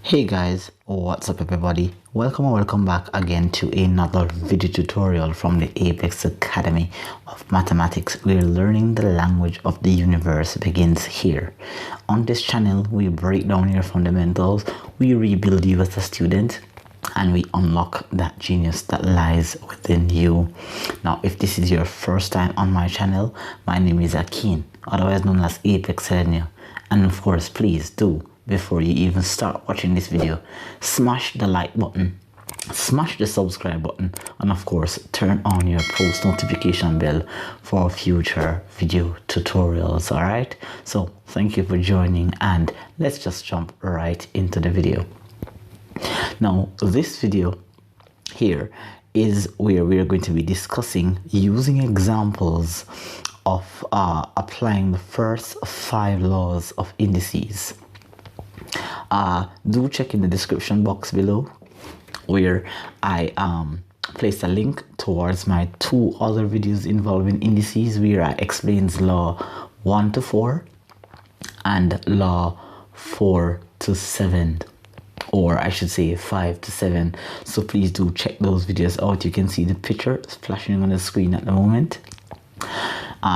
Hey guys, what's up everybody? Welcome or welcome back again to another video tutorial from the Apex Academy of Mathematics, where learning the language of the universe begins here. On this channel, we break down your fundamentals, we rebuild you as a student, and we unlock that genius that lies within you. Now, if this is your first time on my channel, my name is Akin, otherwise known as Apex Academy. And of course, please do, before you even start watching this video, smash the like button, smash the subscribe button, and of course turn on your post notification bell for future video tutorials. All right, so thank you for joining, and let's just jump right into the video. Now, this video here is where we're going to be discussing using examples of applying the first 5 laws of indices. Do check in the description box below, where I placed a link towards my 2 other videos involving indices, where I explains law 1 to 4 and law 4 to 7, or I should say 5 to 7. So please do check those videos out. You can see the picture flashing on the screen at the moment.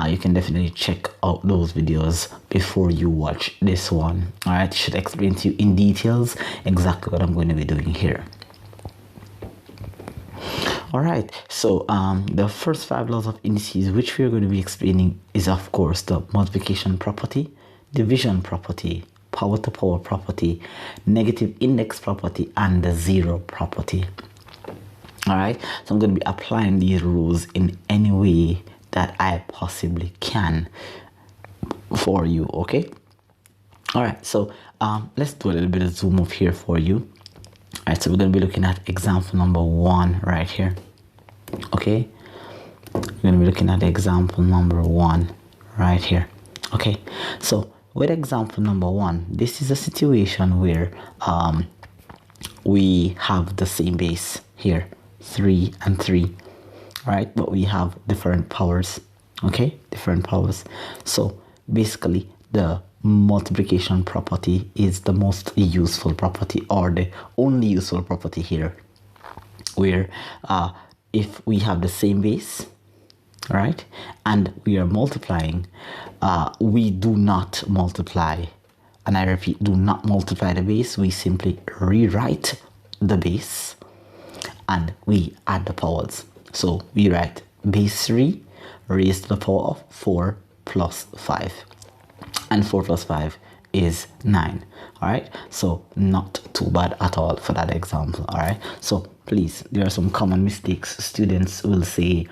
You can definitely check out those videos before you watch this one. All right, it should explain to you in details exactly what I'm going to be doing here. All right, so the first 5 laws of indices, which we're going to be explaining, is of course the multiplication property, division property, power to power property, negative index property, and the zero property. All right, so I'm going to be applying these rules in any way that I possibly can for you. Okay, all right, so let's do a little bit of zoom up here for you. All right, so we're going to be looking at example number 1 right here. Okay, we're going to be looking at example number 1 right here. Okay, so with example number 1, this is a situation where we have the same base here, 3 and 3, right? But we have different powers. Okay, different powers. So basically the multiplication property is the most useful property, or the only useful property here, where if we have the same base, right, and we are multiplying, we do not multiply, and I repeat, do not multiply the base. We simply rewrite the base and we add the powers. So we write base 3 raised to the power of 4 plus 5, and 4 plus 5 is 9. All right, so not too bad at all for that example. All right, so please, there are some common mistakes. Students will say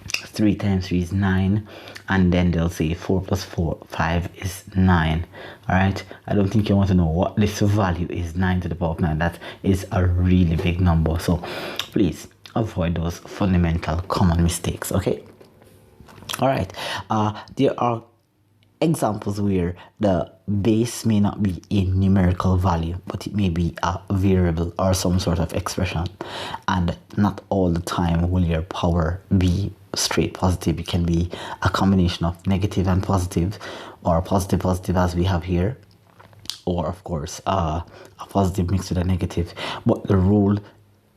3 times 3 is 9, and then they'll say 4 plus 5 is 9. All right, I don't think you want to know what this value is. 9 to the power of 9, that is a really big number. So please avoid those fundamental common mistakes. Okay, all right, there are examples where the base may not be a numerical value, but it may be a variable or some sort of expression, and not all the time will your power be straight positive. It can be a combination of negative and positive, or positive positive as we have here, or of course a positive mixed with a negative, but the rule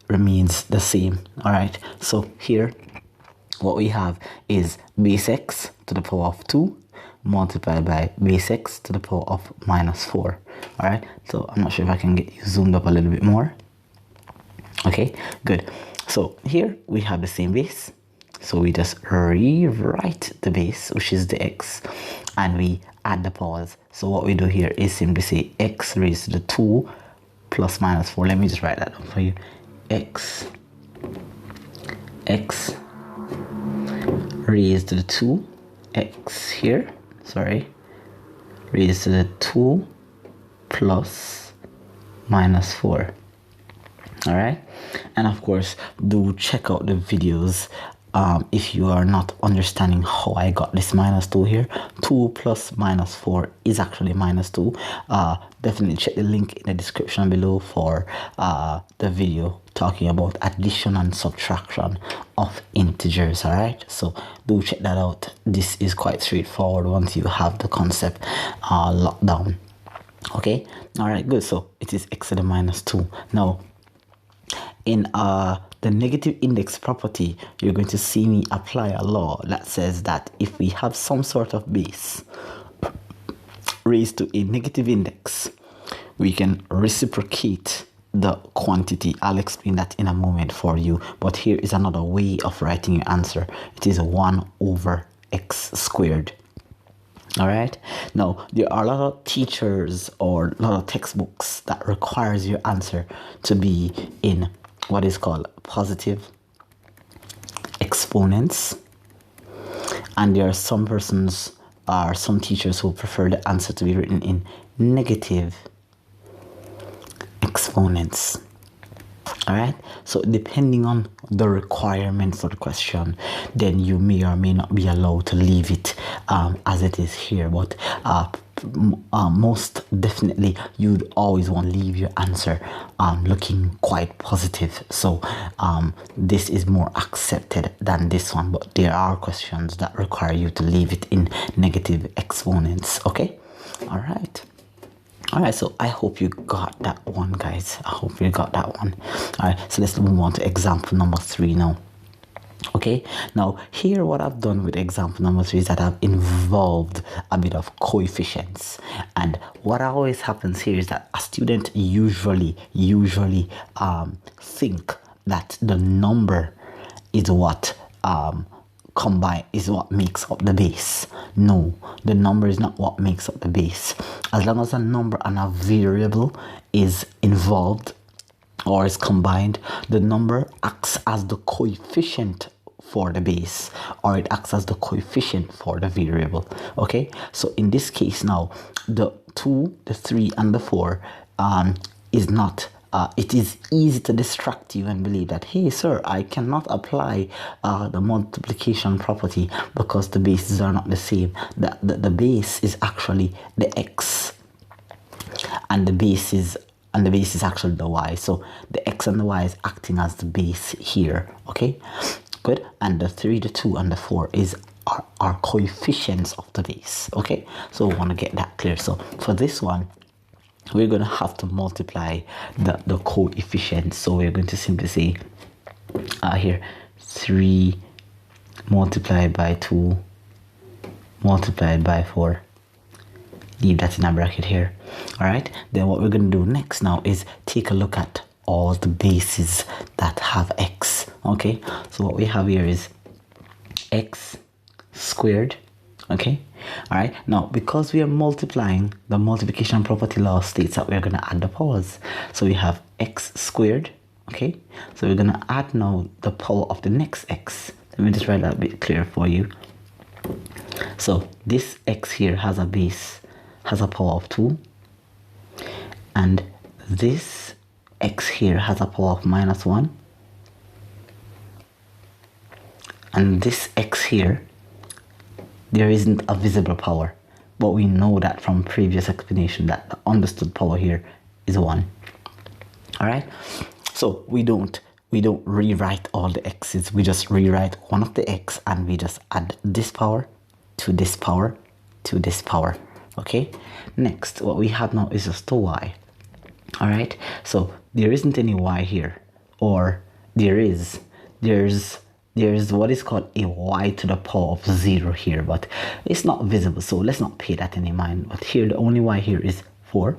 remains the same. All right, so here what we have is base x to the power of 2 multiplied by base x to the power of minus 4. All right, so I'm not sure if I can get you zoomed up a little bit more. Okay, good. So here we have the same base, so we just rewrite the base, which is the x, and we add the powers. So what we do here is simply say x raised to the 2 plus minus 4. Let me just write that down for you. X raised to the 2, x here, sorry, raised to the 2 plus minus 4. All right, and of course do check out the videos if you are not understanding how I got this minus 2 here. 2 plus minus 4 is actually minus 2. Definitely check the link in the description below for the video talking about addition and subtraction of integers. All right, so do check that out. This is quite straightforward once you have the concept locked down. Okay, all right, good. So it is x to the minus 2. Now, in the negative index property, you're going to see me apply a law that says that if we have some sort of base raised to a negative index, we can reciprocate the quantity. I'll explain that in a moment for you, but here is another way of writing your answer. It is 1 over x squared. All right, now there are a lot of teachers or a lot of textbooks that requires your answer to be in what is called positive exponents, and there are some persons or some teachers who prefer the answer to be written in negative exponents. All right, so depending on the requirement for the question, then you may or may not be allowed to leave it as it is here, but most definitely you'd always want to leave your answer looking quite positive. So this is more accepted than this one, but there are questions that require you to leave it in negative exponents. Okay, all right. All right, so I hope you got that one, guys. I hope you got that one. All right, so let's move on to example number 3 now. Okay, now here what I've done with example number 3 is that I've involved a bit of coefficients, and what always happens here is that a student usually think that the number is what is what makes up the base. No, the number is not what makes up the base. As long as a number and a variable is involved or is combined, the number acts as the coefficient for the base, or it acts as the coefficient for the variable. Okay, so in this case now, the 2, the 3, and the 4 is not it is easy to distract you and believe that, hey sir, I cannot apply the multiplication property because the bases are not the same. The base is actually the x, and the base is actually the y. So the x and the y is acting as the base here. Okay, good. And the 3, the 2, and the 4 are coefficients of the base. Okay, so we want to get that clear. So for this one, we're going to have to multiply the coefficients. So we're going to simply say here 3 multiplied by 2 multiplied by 4. Leave that in a bracket here. All right, then what we're going to do next now is take a look at all the bases that have x. Okay, so what we have here is x squared. Okay, all right, now because we are multiplying, the multiplication property law states that we're going to add the powers. So we have x squared. Okay, so we're going to add now the power of the next x. Let me just write that a bit clearer for you. So this x here has a base, has a power of 2, and this x here has a power of minus 1, and this x here, there isn't a visible power, but we know that from previous explanation that the understood power here is 1. All right, so we don't rewrite all the x's, we just rewrite one of the x, and we just add this power to this power to this power. Okay, next what we have now is just a y. All right, so there isn't any y here, or there's what is called a y to the power of 0 here, but it's not visible, so let's not pay that any mind. But here the only y here is 4,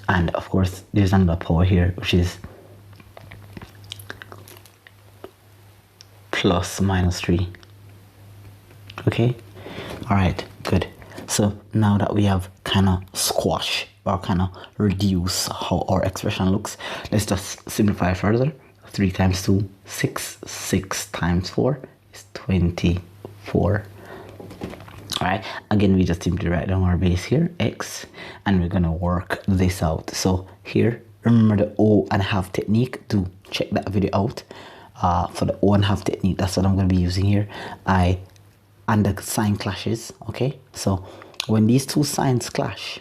and of course there's another power here which is plus minus 3. Okay, all right, good. So now that we have kind of squash or kind of reduce how our expression looks, let's just simplify further. 3 times 2, 6. 6 times 4 is 24. All right, again, we just simply write down our base here, x, and we're going to work this out. So here, remember the O1/2 technique. Do check that video out for the O1/2 technique. That's what I'm going to be using here. And the sign clashes. Okay, so when these two signs clash,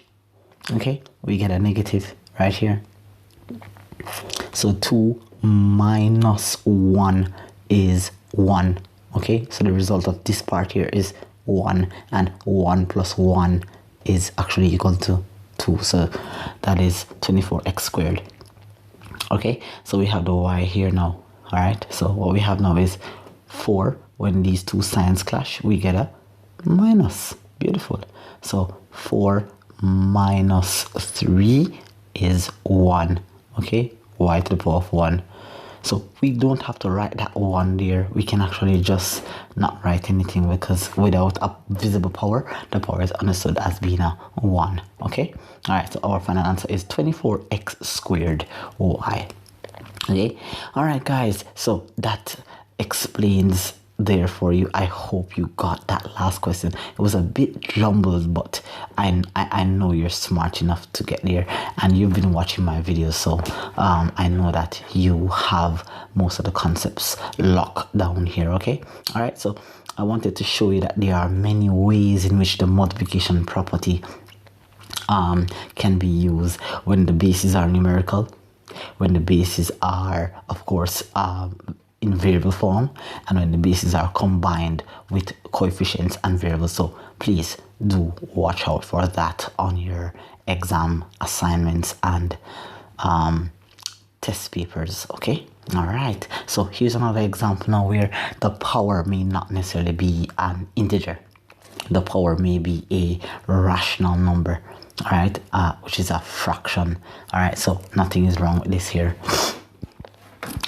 okay, we get a negative right here. So 2 minus 1 is 1. Okay, so the result of this part here is 1, and 1 plus 1 is actually equal to 2. So that is 24x squared. Okay, so we have the y here now. All right, so what we have now is 4. When these two signs clash, we get a minus. Beautiful. So 4 minus 3 is 1. Okay, y to the power of 1. So we don't have to write that 1 there. We can actually just not write anything, because without a visible power, the power is understood as being a 1. Okay, all right, so our final answer is 24x squared y. Okay, all right guys, so that explains there for you. I hope you got that last question. It was a bit jumbled, but I know you're smart enough to get there, and you've been watching my videos, so I know that you have most of the concepts locked down here. Okay, all right, so I wanted to show you that there are many ways in which the multiplication property can be used when the bases are numerical, when the bases are, of course, in variable form, and when the bases are combined with coefficients and variables. So please do watch out for that on your exam assignments and test papers. Okay, all right, so here's another example now where the power may not necessarily be an integer. The power may be a rational number, all right, which is a fraction. All right, so nothing is wrong with this here.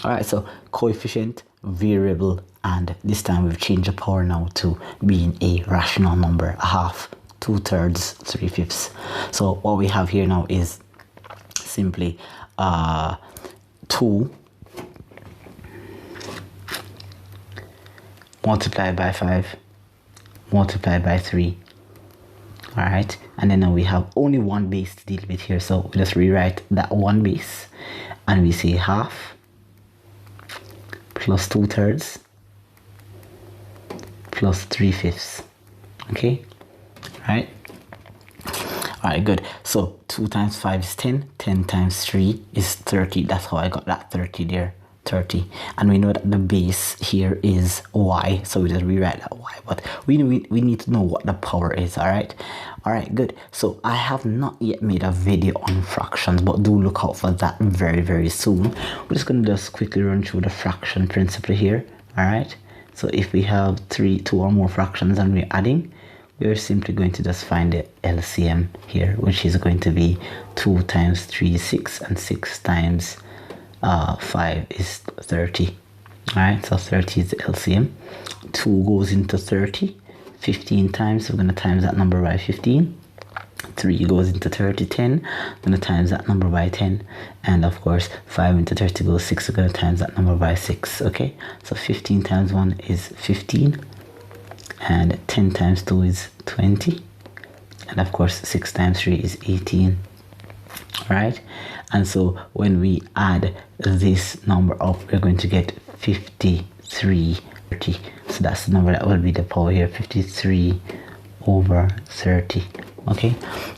All right, so coefficient, variable, and this time we've changed the power now to being a rational number, a half, 2/3, 3/5. So what we have here now is simply 2 multiplied by 5 multiplied by 3. All right, and then now we have only one base to deal with here, so we just rewrite that one base and we say half plus 2/3 plus 3/5. Okay, right? All right, good. So 2 times 5 is 10. 10 times 3 is 30. That's how I got that 30 there. 30. And we know that the base here is y, so we just rewrite that y, but we need to know what the power is. All right, good. So I have not yet made a video on fractions, but do look out for that very, very soon. We're just going to just quickly run through the fraction principle here. All right, so if we have two or more fractions and we're adding, we're simply going to just find the LCM here, which is going to be 2 times 3 is 6, and 6 times 5 is 30. All right, so 30 is the LCM. 2 goes into 30 15 times, so we're going to times that number by 15. 3 goes into 30 10, we're going to times that number by 10, and of course 5 into 30 goes 6, we're going to times that number by 6. Okay, so 15 times 1 is 15, and 10 times 2 is 20, and of course 6 times 3 is 18. Right, and so when we add this number up, we're going to get 53/30. So that's the number that will be the power here, 53/30. Okay,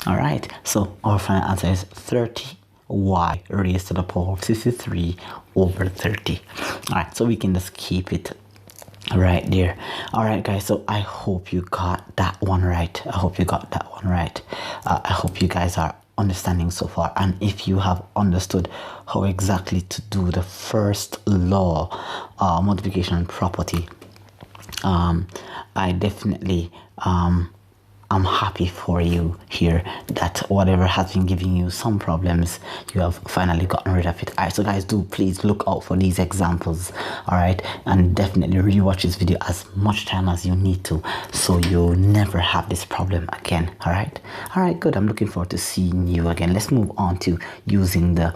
all right, so our final answer is 30y raised to the power of 53/30. All right, so we can just keep it right there. All right guys, so I hope you got that one right. I hope you guys are understanding so far, and if you have understood how exactly to do the first law, multiplication property, I definitely I'm happy for you here that whatever has been giving you some problems, you have finally gotten rid of it. All right, so guys, do please look out for these examples. All right, and definitely rewatch this video as much time as you need to, so you'll never have this problem again. All right, good. I'm looking forward to seeing you again. Let's move on to using the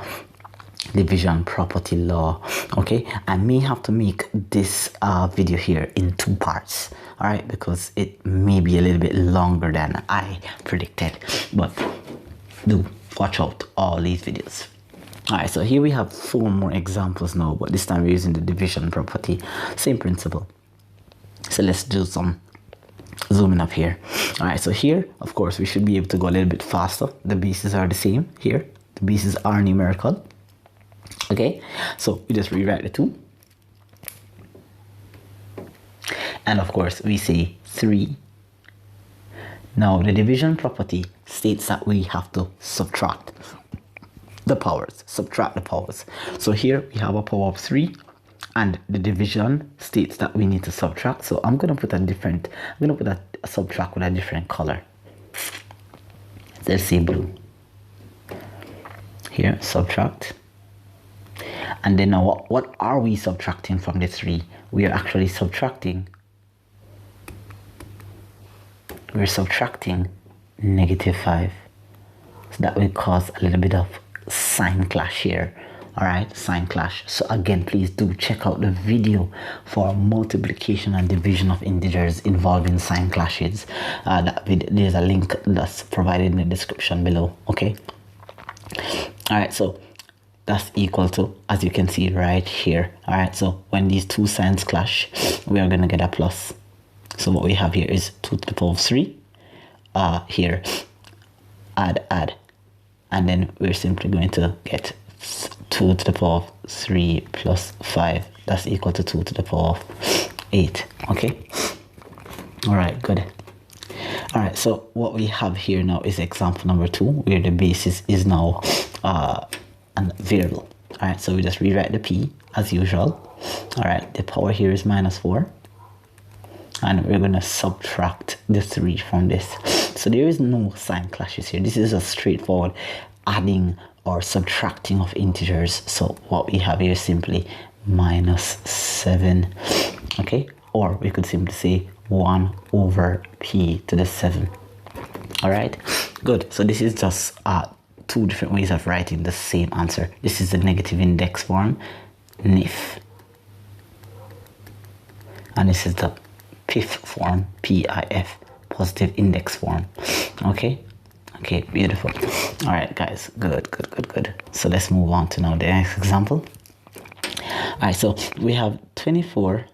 division property law. Okay, I may have to make this video here in 2 parts, all right, because it may be a little bit longer than I predicted, but do watch out all these videos. All right, so here we have 4 more examples now, but this time we're using the division property, same principle. So let's do some zooming up here. All right, so here of course we should be able to go a little bit faster. The bases are the same here, the bases are numerical. Okay, so we just rewrite the 2, and of course we say 3 Now the division property states that we have to subtract the powers. So here we have a power of 3, and the division states that we need to subtract. So I'm gonna put a subtract with a different color. Let's say blue. Here, subtract. And then now what are we subtracting from the 3? We are actually subtracting. We're subtracting -5. So that will cause a little bit of sign clash here. All right, sign clash. So again, please do check out the video for multiplication and division of integers involving sign clashes. There's a link that's provided in the description below. Okay. All right, so that's equal to, as you can see right here. All right, so when these two signs clash, we are going to get a plus. So what we have here is 2 to the power of 3. Here, add. And then we're simply going to get 2 to the power of 3 plus 5. That's equal to 2 to the power of 8. Okay. All right, good. All right, so what we have here now is example number 2, where the basis is now a variable. All right, so we just rewrite the p as usual. All right, the power here is -4, and we're going to subtract the 3 from this. So there is no sign clashes here. This is a straightforward adding or subtracting of integers. So what we have here is simply -7. Okay, or we could simply say 1 over p to the 7. All right, good. So this is just 2 different ways of writing the same answer. This is the negative index form, NIF, and this is the PIF form, PIF, positive index form. Okay, beautiful. All right, guys, good. So let's move on to now the next example. All right, so we have 24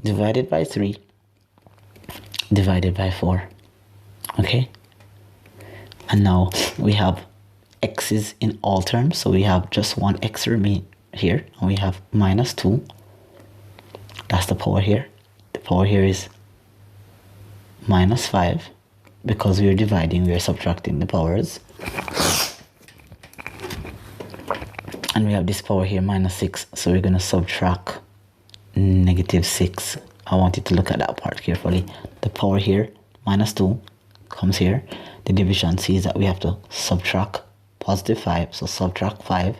divided by 3 divided by 4. Okay, and now we have x's in all terms, so we have just one x remain here, and we have -2. That's the power here. The power here is -5. Because we are dividing, we are subtracting the powers. And we have this power here, -6. So we're going to subtract -6. I want you to look at that part carefully. The power here, -2, comes here. The division says that we have to subtract +5. So subtract 5.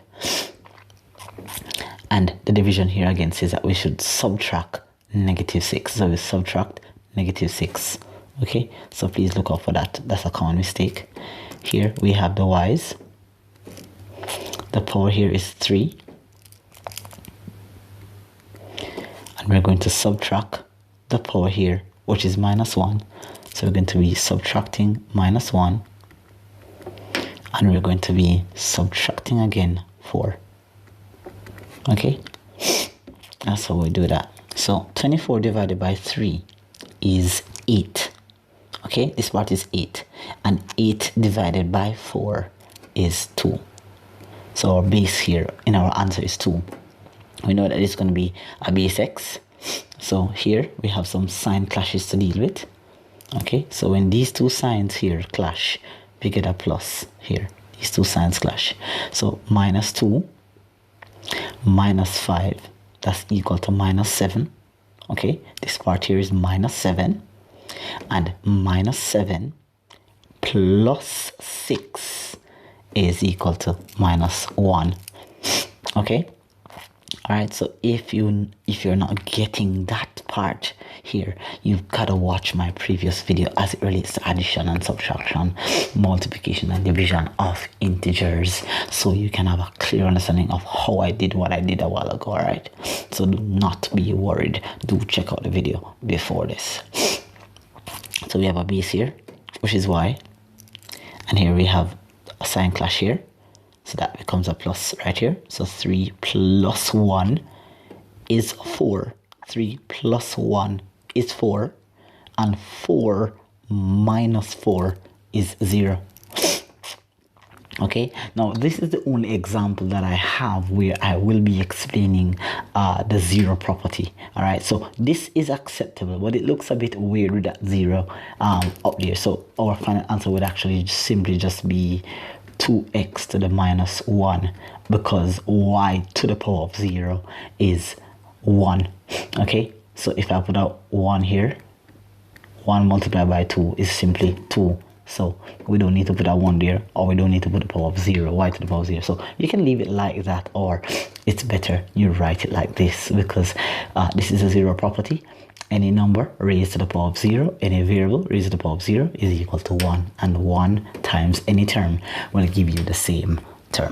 And the division here again says that we should subtract -6. So we subtract -6. Okay, so please look out for that. That's a common mistake. Here we have the y's. The power here is 3. And we're going to subtract the power here, which is -1. So we're going to be subtracting -1. And we're going to be subtracting again 4. Okay, that's how we do that. So 24 divided by 3 is 8. Okay, this part is 8, and 8 divided by 4 is 2. So our base here in our answer is 2. We know that it's going to be a base x. So here we have some sign clashes to deal with. Okay, so when these two signs here clash, we get a plus here. These two signs clash. So -2 -5, that's equal to -7. Okay, this part here is -7. And -7 plus 6 is equal to -1. Okay, all right, so if you're not getting that part here, you've got to watch my previous video as it relates to addition and subtraction, multiplication and division of integers, so you can have a clear understanding of how I did what I did a while ago. All right, so do not be worried. Do check out the video before this. So we have a base here, which is y, and here we have a sign clash here, so that becomes a plus right here. So 3 plus 1 is 4. 3 plus 1 is 4, and 4 minus 4 is 0. Okay, now this is the only example that I have where I will be explaining the zero property. All right, so this is acceptable, but it looks a bit weird with that zero up there. So our final answer would actually simply just be 2x to the minus 1, because y to the power of 0 is 1. Okay, so if I put out 1 here, 1 multiplied by 2 is simply 2. So we don't need to put a 1 there, or we don't need to put the power of 0, y to the power of 0. So you can leave it like that, or it's better you write it like this, because this is a zero property. Any number raised to the power of 0, any variable raised to the power of 0 is equal to 1. And 1 times any term will give you the same term.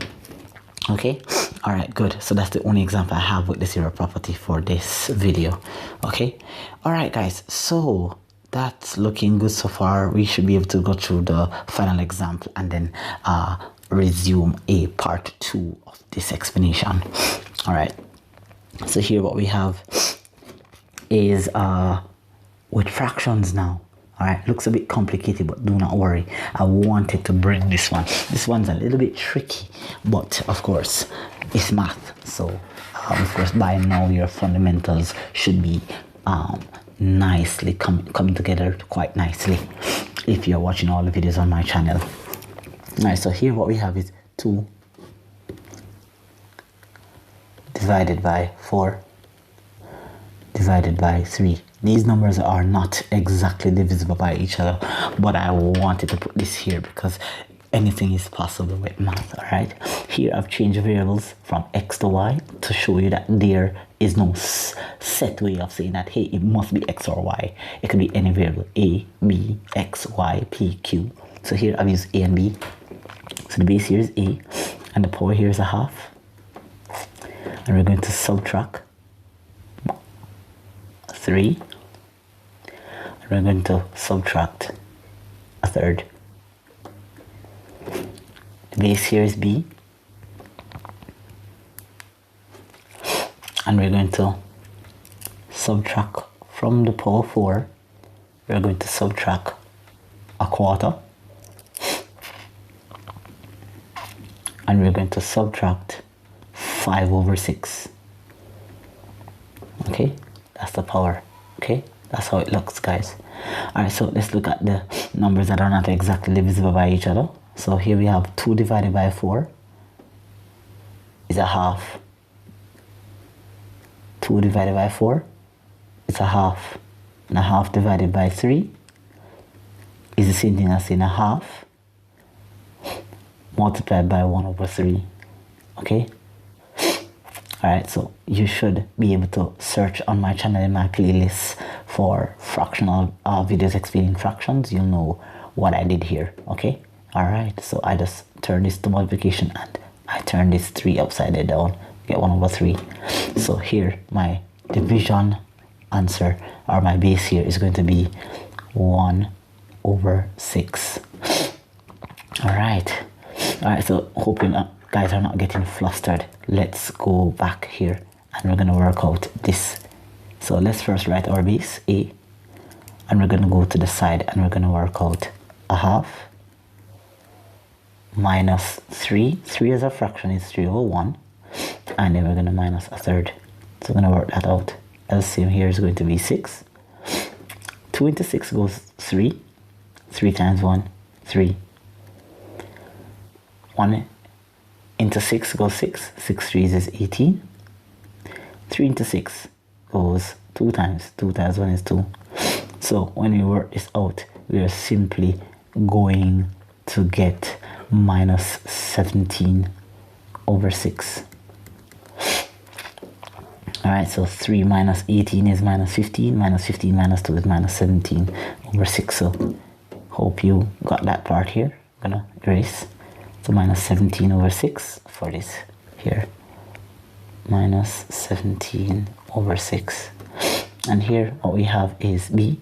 Okay, all right, good. So that's the only example I have with the zero property for this video. Okay, all right, guys. So that's looking good so far. We should be able to go through the final example and then resume a part 2 of this explanation. All right, so here what we have is with fractions now. All right, looks a bit complicated, but do not worry. I wanted to bring this one. This one's a little bit tricky, but of course it's math, so of course by now your fundamentals should be nicely coming together quite nicely if you're watching all the videos on my channel. All right, so here what we have is 2 divided by 4 divided by 3. These numbers are not exactly divisible by each other, but I wanted to put this here because anything is possible with math. All right, here I've changed variables from x to y to show you that there is no set way of saying that, hey, it must be x or y. It could be any variable, a, b, x, y, p, q. So here I've used a and b. So the base here is a, and the power here is a half. And we're going to subtract 3. And we're going to subtract a third. The base here is b. And we're going to subtract from the power 4. We're going to subtract a quarter. And we're going to subtract 5 over 6. Okay, that's the power. Okay, that's how it looks, guys. All right, so let's look at the numbers that are not exactly divisible by each other. So here we have 2 divided by 4 is a half. 2 divided by 4 is a half. And a half divided by 3 is the same thing as saying a half multiplied by 1 over 3. Okay. Alright, so you should be able to search on my channel in my playlist for fractional videos explaining fractions. You'll know what I did here. Okay. Alright, so I just turn this to multiplication and I turn this 3 upside down, get 1 over 3. So here my division answer, or my base here, is going to be 1 over 6. Alright, so hope you guys are not getting flustered. Let's go back here and we're going to work out this. So let's first write our base, a, and we're going to go to the side and we're going to work out a half minus 3. 3 as a fraction is 3 over 1. And then we're going to minus a third. So we're going to work that out. LCM here is going to be 6. 2 into 6 goes 3. 3 times 1, 3. 1 into 6 goes 6. 6 3s is 18. 3 into 6 goes 2 times. 2 times 1 is 2. So when we work this out, we are simply going to get minus 17 over 6. Alright, so 3 minus 18 is minus 15. Minus 15 minus 2 is minus 17 over 6. So hope you got that part here. I'm going to erase. So minus 17 over 6 for this here. Minus 17 over 6. And here what we have is b.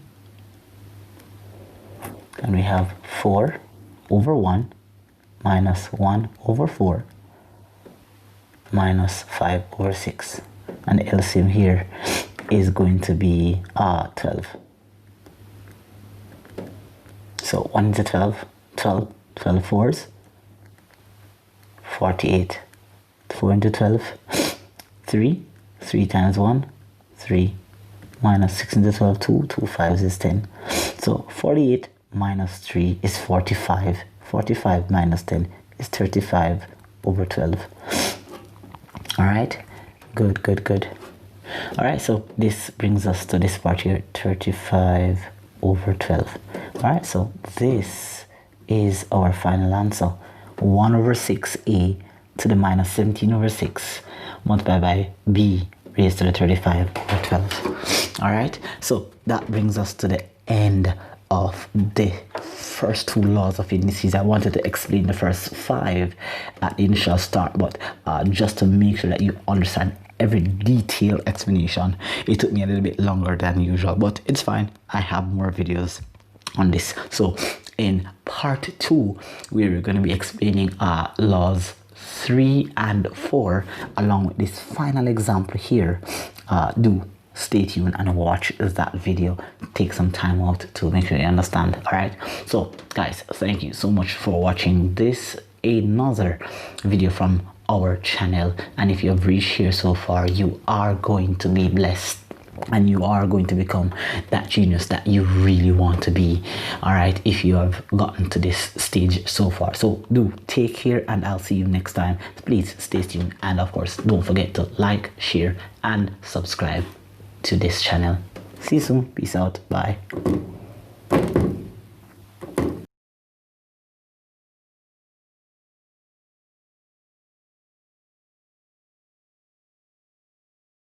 And we have 4 over 1 minus 1 over 4 minus 5 over 6. And the LCM here is going to be 12. So 1 is a 12, 12 fours, 48. 4 into 12, 3. 3 times 1, 3. Minus 6 into 12, 2. 2 5s is 10. So 48 minus 3 is 45. 45 minus 10 is 35 over 12. Alright, good, good, good. Alright, so this brings us to this part here, 35 over 12. Alright, so this is our final answer. 1 over 6a to the minus 17 over 6 multiplied by b raised to the 35 over 12. Alright, so that brings us to the end of the first two laws of indices. I wanted to explain the first 5 at the initial start, but just to make sure that you understand every detailed explanation, it took me a little bit longer than usual, but it's fine. I have more videos on this. So in part 2, we're going to be explaining laws 3 and 4 along with this final example here. Do stay tuned and watch that video. Take some time out to make sure you understand. All right, so guys, thank you so much for watching this another video from our channel, and if you have reached here so far, you are going to be blessed and you are going to become that genius that you really want to be. All right, if you have gotten to this stage so far. So do take care, and I'll see you next time. Please stay tuned, and of course don't forget to like, share and subscribe to this channel. See you soon. Peace out. Bye.